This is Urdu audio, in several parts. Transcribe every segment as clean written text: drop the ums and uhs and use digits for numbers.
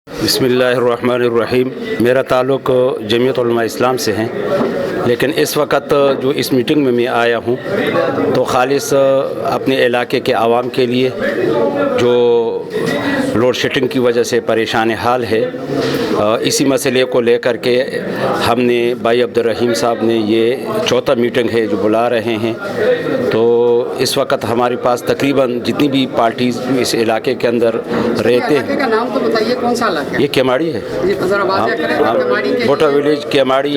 بسم اللہ الرحمن الرحیم۔ میرا تعلق جمعیت علماء اسلام سے ہے، لیکن اس وقت جو اس میٹنگ میں آیا ہوں تو خالص اپنے علاقے کے عوام کے لیے جو لوڈ شیڈنگ کی وجہ سے پریشان حال ہے، اسی مسئلے کو لے کر کے ہم نے بھائی عبدالرحیم صاحب نے یہ چوتھا میٹنگ ہے جو بلا رہے ہیں۔ تو اس وقت ہمارے پاس تقریباً جتنی بھی پارٹیز اس علاقے کے اندر رہتے ہیں۔ کا نام تو بتائیے، کون سا علاقہ؟ یہ کیماڑی ہے، بوٹا ولیج کیماڑی،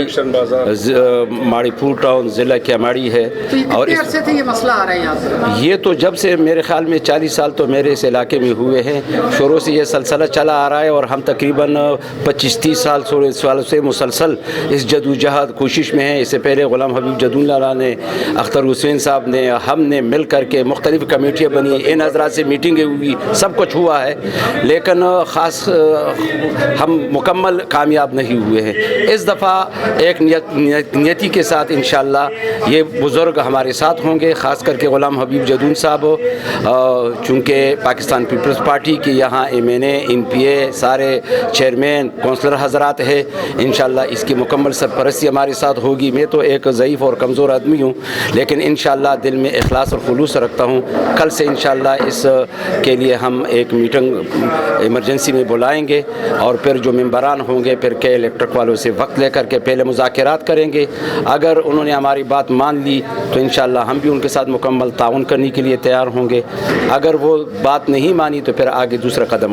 ماڑی پور ٹاؤن، ضلع کیماڑی ہے۔ اور کتنے عرصے سے یہ مسئلہ آ رہا ہے یہاں سے؟ یہ تو جب سے میرے خیال میں 40 سال تو میرے اس علاقے میں ہوئے ہیں، شروع سے یہ سلسلہ چلا آ رہا ہے، اور ہم تقریباً 25-30 سال سے مسلسل اس جدوجہد کوشش میں ہیں۔ اس سے پہلے غلام حبیب جدون لالا نے، اختر حسین صاحب نے، ہم نے مل کر کے مختلف کمیٹیاں بنی، ان حضرات سے میٹنگیں ہوئی، سب کچھ ہوا ہے، لیکن خاص ہم مکمل کامیاب نہیں ہوئے ہیں۔ اس دفعہ ایک نیتی کے ساتھ انشاءاللہ یہ بزرگ ہمارے ساتھ ہوں گے، خاص کر کے غلام حبیب جدون صاحب، چونکہ پاکستان پیپلز پارٹی کے یہاں MNA MPA سارے چیئرمین کونسلر حضرات ہے، انشاءاللہ اس کی مکمل سرپرستی ہمارے ساتھ ہوگی۔ میں تو ایک ضعیف اور کمزور آدمی ہوں، لیکن انشاءاللہ دل میں اخلاص اور خلوص رکھتا ہوں۔ کل سے انشاءاللہ اس کے لیے ہم ایک میٹنگ ایمرجنسی میں بلائیں گے، اور پھر جو ممبران ہوں گے پھر کے الیکٹرک والوں سے وقت لے کر کے پہلے مذاکرات کریں گے۔ اگر انہوں نے ہماری بات مان لی تو انشاءاللہ ہم بھی ان کے ساتھ مکمل تعاون کرنے کے لیے تیار ہوں گے۔ اگر وہ بات نہیں مانی تو پھر آگے دوسرا قدم